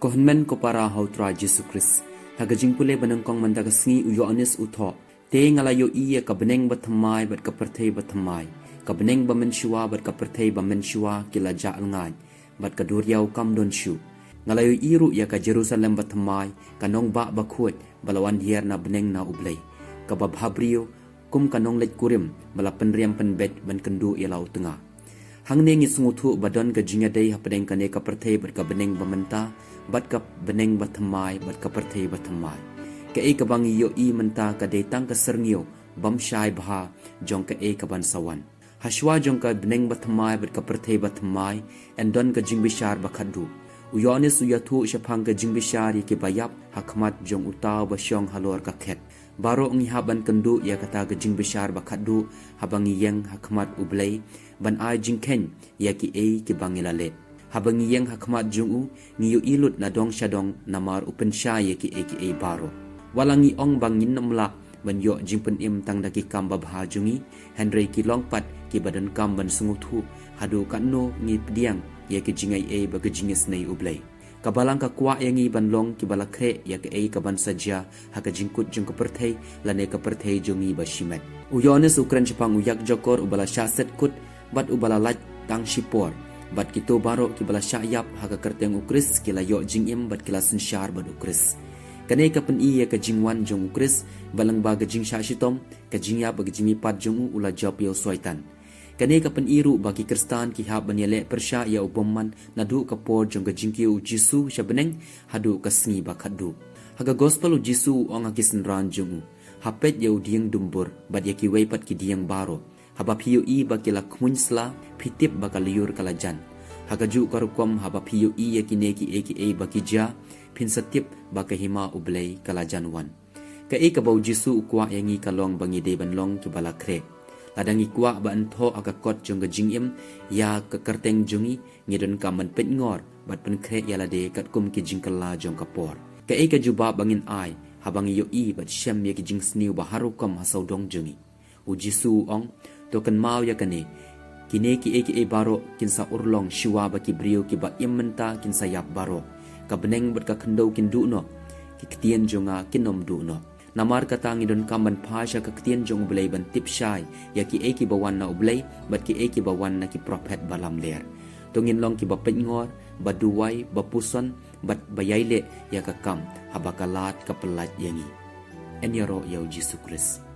Kohonmen ko para hautra Jesus Christ. Haga jingpule banangkong mandaga sngi uyo anis utho. Te ngalayo iya ka beneng bathamai bat ka perthei bathamai. Ka beneng ba menshua bat ka perthei ba menshua kila jaal ngai. Bat ka duriau kam don shu. Ngalayo iru ya ka Jerusalem bathamai kanong ba bakhut balawan hier na beneng na ublei. Ka babhabrio kum kanong lej kurim bala penriam penbet ban kendu ialau tengah. Hang nengi sunguthu badon ka jingadei hapeneng kane ka perthei bat ka beneng bamenta bat ka beneng bathamai bat ka perthei bathamai. Ka e ka bangi yo i menta ka detang ka serngio bam shai bha jong ka e ka ban sawan. Hashwa jong ka beneng bathamai bat ka perthei bathamai endon ka jingbishar bakhadu. Uyonis uyathu shapang ka jingbishar yake bayap hakmat jong utaw basyong halor ka khet. Baro ngi haban kendu ya kata ka jingbishar bakhadu habangi yang hakmat ublei ban ai jingken yaki e ki bangilale. Habangi yang hakmat jungu ngiyo ilut na dong syadong namar upen syaya ki eki baro. Walangi ong bangin namla ban yo jingpen im tang daki kamba bha jungi Henry ki longpat ki badan kam ban sunguthu hadu kanno ngi pdiang ya ki jingai e ba gejingis nei ublei. Kabalang ka kwa yangi ban long ki balakre ya ki e ka ban saja ha ka jingkut jung ka perthei lane ka perthei jungi ba shimet. Uyones ukran chipang uyak jokor ubala syaset kut bat ubala laj tang shipor. Bat kito baro ki bala syayap haka kerteng ukris kila yo jingim bat kila sensyar bat ukris. Kane ka pen iya ka jingwan jong ukris balang ba ka jing syashitom ka jingya ba ka jimi pat jong ula job yo soitan. Kane ka pen iru bagi kristan ki hab banyele persya ya ubomman nadu ka por jong ka jingkiu jisu syabeneng hadu ka sngi ba khadu. Haga gospel u jisu ong akisin ran jong hapet ya udiang dumbur bat ya ki weipat ki diang baro. Habap hiyo i bakila kmunsla pitip bakal liur kalajan. Hagaju karukom habap hiyo i yakineki eki bakija pinsatip bakahima ublei kalajan wan. Ka e kabau jisu ukwa yangi kalong bangi de banlong ki bala kre. Ladangi kwa ba antho akakot jong gajingim ya kekerteng jungi ngidon kaman pet ngor bat pen kre yala de kat kum ki jingkala jong kapor. Ka e kajuba bangin ai habangi yo i bat syam ya ki jing sniu baharukom hasau dong jungi. Ujisu ong token mau ya kane kine ki eki baro kinsa urlong shiwa ba ki brio ki ba imenta kinsa yap baro ka beneng bat ka kendo kin du no ki ktien jonga kinom du no namar kata ngidon kamban phasha ka ktien jong Blei ban tip shai ya ki eki bawan na Blei bat ki eki bawan na ki prophet balam ler tongin long ki ba pengor ba duwai ba puson bat bayaile ya ka kam habakalat ka pelat yangi enyaro ya Jesus Christ.